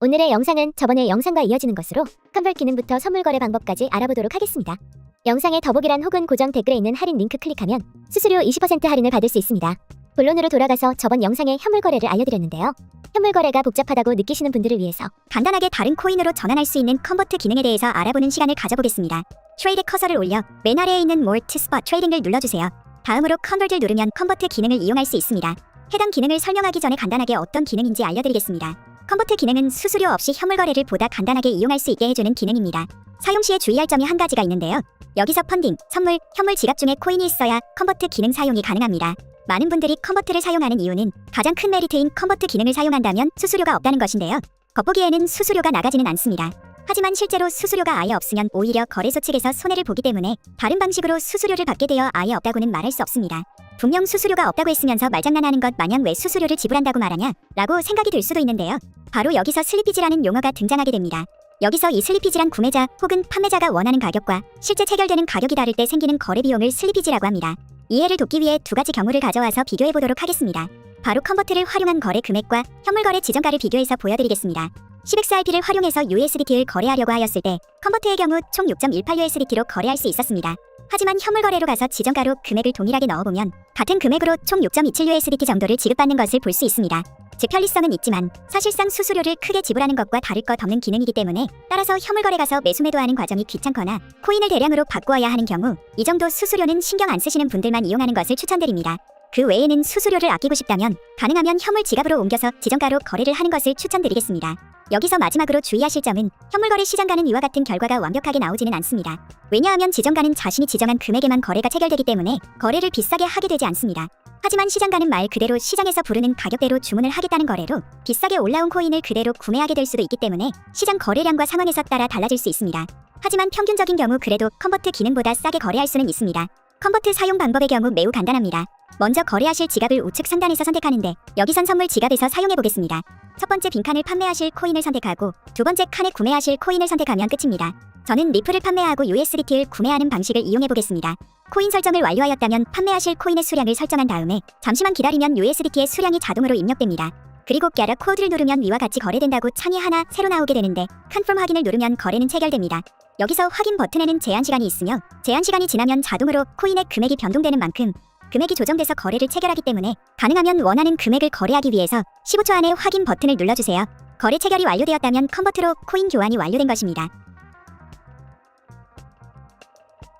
오늘의 영상은 저번의 영상과 이어지는 것으로 컨버트 기능부터 선물 거래 방법까지 알아보도록 하겠습니다. 영상의 더보기란 혹은 고정 댓글에 있는 할인 링크 클릭하면 수수료 20% 할인을 받을 수 있습니다. 본론으로 돌아가서 저번 영상의 현물 거래를 알려드렸는데요. 현물 거래가 복잡하다고 느끼시는 분들을 위해서 간단하게 다른 코인으로 전환할 수 있는 컨버트 기능에 대해서 알아보는 시간을 가져보겠습니다. 트레이드 커서를 올려 맨 아래에 있는 More to Spot 트레이딩을 눌러주세요. 다음으로 컨버트를 누르면 컨버트 기능을 이용할 수 있습니다. 해당 기능을 설명하기 전에 간단하게 어떤 기능인지 알려드리겠습니다. 컨버트 기능은 수수료 없이 현물 거래를 보다 간단하게 이용할 수 있게 해주는 기능입니다. 사용 시에 주의할 점이 한 가지가 있는데요. 여기서 펀딩, 선물, 현물 지갑 중에 코인이 있어야 컨버트 기능 사용이 가능합니다. 많은 분들이 컨버트를 사용하는 이유는 가장 큰 메리트인 컨버트 기능을 사용한다면 수수료가 없다는 것인데요. 겉보기에는 수수료가 나가지는 않습니다. 하지만 실제로 수수료가 아예 없으면 오히려 거래소 측에서 손해를 보기 때문에 다른 방식으로 수수료를 받게 되어 아예 없다고는 말할 수 없습니다. 분명 수수료가 없다고 했으면서 말장난하는 것 마냥 왜 수수료를 지불한다고 말하냐? 라고 생각이 들 수도 있는데요. 바로 여기서 슬리피지라는 용어가 등장하게 됩니다. 여기서 이 슬리피지란 구매자 혹은 판매자가 원하는 가격과 실제 체결되는 가격이 다를 때 생기는 거래 비용을 슬리피지라고 합니다. 이해를 돕기 위해 두 가지 경우를 가져와서 비교해 보도록 하겠습니다. 바로 컨버트를 활용한 거래 금액과 현물 거래 지정가를 비교해서 보여드리겠습니다. 10XRP를 활용해서 USDT를 거래하려고 하였을 때 컨버트의 경우 총 6.18USDT로 거래할 수 있었습니다. 하지만 현물 거래로 가서 지정가로 금액을 동일하게 넣어보면 같은 금액으로 총 6.27USDT 정도를 지급받는 것을 볼 수 있습니다. 즉 편리성은 있지만 사실상 수수료를 크게 지불하는 것과 다를 것 없는 기능이기 때문에 따라서 현물 거래 가서 매수 매도하는 과정이 귀찮거나 코인을 대량으로 바꾸어야 하는 경우 이 정도 수수료는 신경 안 쓰시는 분들만 이용하는 것을 추천드립니다. 그 외에는 수수료를 아끼고 싶다면 가능하면 현물 지갑으로 옮겨서 지정가로 거래를 하는 것을 추천드리겠습니다. 여기서 마지막으로 주의하실 점은 현물거래 시장가는 이와 같은 결과가 완벽하게 나오지는 않습니다. 왜냐하면 지정가는 자신이 지정한 금액에만 거래가 체결되기 때문에 거래를 비싸게 하게 되지 않습니다. 하지만 시장가는 말 그대로 시장에서 부르는 가격대로 주문을 하겠다는 거래로 비싸게 올라온 코인을 그대로 구매하게 될 수도 있기 때문에 시장 거래량과 상황에서 따라 달라질 수 있습니다. 하지만 평균적인 경우 그래도 컨버트 기능보다 싸게 거래할 수는 있습니다. 컨버트 사용 방법의 경우 매우 간단합니다. 먼저 거래하실 지갑을 우측 상단에서 선택하는데 여기선 선물 지갑에서 사용해보겠습니다. 첫 번째 빈칸을 판매하실 코인을 선택하고 두 번째 칸에 구매하실 코인을 선택하면 끝입니다. 저는 리플을 판매하고 USDT를 구매하는 방식을 이용해보겠습니다. 코인 설정을 완료하였다면 판매하실 코인의 수량을 설정한 다음에 잠시만 기다리면 USDT의 수량이 자동으로 입력됩니다. 그리고 Get a Code를 누르면 위와 같이 거래된다고 창이 하나 새로 나오게 되는데 Confirm 확인을 누르면 거래는 체결됩니다. 여기서 확인 버튼에는 제한시간이 있으며 제한시간이 지나면 자동으로 코인의 금액이 변동되는 만큼 금액이 조정돼서 거래를 체결하기 때문에 가능하면 원하는 금액을 거래하기 위해서 15초 안에 확인 버튼을 눌러주세요. 거래 체결이 완료되었다면 컨버트로 코인 교환이 완료된 것입니다.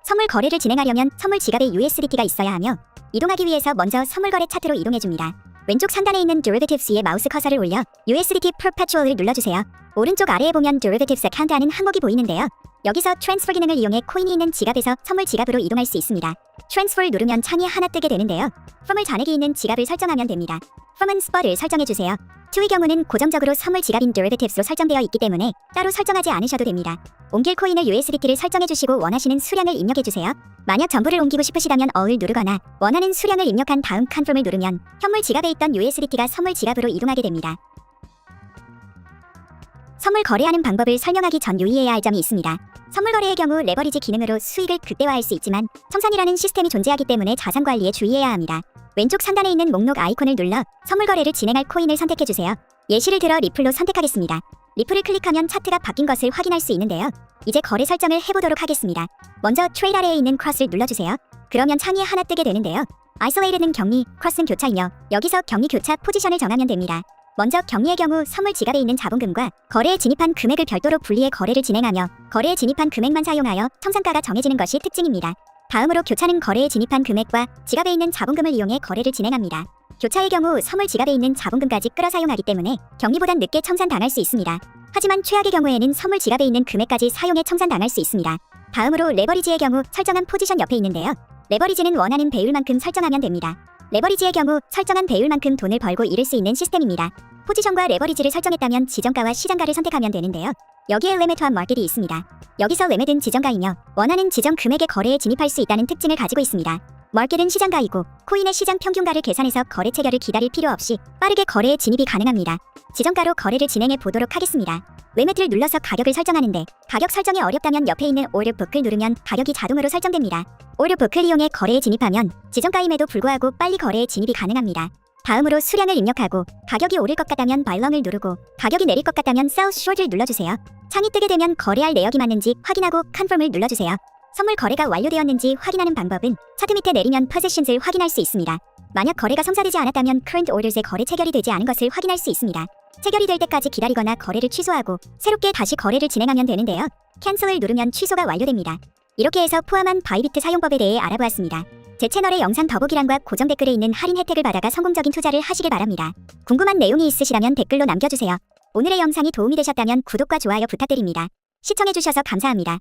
선물 거래를 진행하려면 선물 지갑에 USDT가 있어야 하며 이동하기 위해서 먼저 선물 거래 차트로 이동해줍니다. 왼쪽 상단에 있는 Derivatives에 마우스 커서를 올려 USDT Perpetual을 눌러주세요. 오른쪽 아래에 보면 Derivatives Account하는 항목이 보이는데요. 여기서 트랜스퍼 기능을 이용해 코인이 있는 지갑에서 선물 지갑으로 이동할 수 있습니다. 트랜스퍼를 누르면 창이 하나 뜨게 되는데요. From을 잔액이 있는 지갑을 설정하면 됩니다. From은 Spot을 설정해주세요. To의 경우는 고정적으로 선물 지갑인 Derivatives로 설정되어 있기 때문에 따로 설정하지 않으셔도 됩니다. 옮길 코인을 USDT를 설정해주시고 원하시는 수량을 입력해주세요. 만약 전부를 옮기고 싶으시다면 All을 누르거나 원하는 수량을 입력한 다음 Confirm을 누르면 현물 지갑에 있던 USDT가 선물 지갑으로 이동하게 됩니다. 선물 거래하는 방법을 설명하기 전 유의해야 할 점이 있습니다. 선물 거래의 경우 레버리지 기능으로 수익을 극대화할 수 있지만 청산이라는 시스템이 존재하기 때문에 자산 관리에 주의해야 합니다. 왼쪽 상단에 있는 목록 아이콘을 눌러 선물 거래를 진행할 코인을 선택해주세요. 예시를 들어 리플로 선택하겠습니다. 리플을 클릭하면 차트가 바뀐 것을 확인할 수 있는데요. 이제 거래 설정을 해보도록 하겠습니다. 먼저 트레이드 아래에 있는 크로스를 눌러주세요. 그러면 창이 하나 뜨게 되는데요. Isolated는 격리, cross는 교차이며 여기서 격리 교차 포지션을 정하면 됩니다. 먼저 격리의 경우 선물 지갑에 있는 자본금과 거래에 진입한 금액을 별도로 분리해 거래를 진행하며 거래에 진입한 금액만 사용하여 청산가가 정해지는 것이 특징입니다. 다음으로 교차는 거래에 진입한 금액과 지갑에 있는 자본금을 이용해 거래를 진행합니다. 교차의 경우 선물 지갑에 있는 자본금까지 끌어 사용하기 때문에 격리보단 늦게 청산당할 수 있습니다. 하지만 최악의 경우에는 선물 지갑에 있는 금액까지 사용해 청산당할 수 있습니다. 다음으로 레버리지의 경우 설정한 포지션 옆에 있는데요. 레버리지는 원하는 배율만큼 설정하면 됩니다. 레버리지의 경우 설정한 배율만큼 돈을 벌고 잃을 수 있는 시스템입니다. 포지션과 레버리지를 설정했다면 지정가와 시장가를 선택하면 되는데요. 여기에 Limit와 Market이 있습니다. 여기서 Limit은 지정가이며 원하는 지정 금액의 거래에 진입할 수 있다는 특징을 가지고 있습니다. Market은 시장가이고 코인의 시장 평균가를 계산해서 거래 체결을 기다릴 필요 없이 빠르게 거래에 진입이 가능합니다. 지정가로 거래를 진행해 보도록 하겠습니다. Limit를 눌러서 가격을 설정하는데 가격 설정이 어렵다면 옆에 있는 Order Book을 누르면 가격이 자동으로 설정됩니다. Order Book을 이용해 거래에 진입하면 지정가임에도 불구하고 빨리 거래에 진입이 가능합니다. 다음으로 수량을 입력하고 가격이 오를 것 같다면 바이렁을 누르고 가격이 내릴 것 같다면 셀 숏을 눌러주세요. 창이 뜨게 되면 거래할 내역이 맞는지 확인하고 컨펌을 눌러주세요. 선물 거래가 완료되었는지 확인하는 방법은 차트 밑에 내리면 포지션을 확인할 수 있습니다. 만약 거래가 성사되지 않았다면 current orders의 거래 체결이 되지 않은 것을 확인할 수 있습니다. 체결이 될 때까지 기다리거나 거래를 취소하고 새롭게 다시 거래를 진행하면 되는데요. 캔슬을 누르면 취소가 완료됩니다. 이렇게 해서 포함한 바이비트 사용법에 대해 알아보았습니다. 제 채널의 영상 더보기란과 고정 댓글에 있는 할인 혜택을 받아가 성공적인 투자를 하시길 바랍니다. 궁금한 내용이 있으시다면 댓글로 남겨주세요. 오늘의 영상이 도움이 되셨다면 구독과 좋아요 부탁드립니다. 시청해주셔서 감사합니다.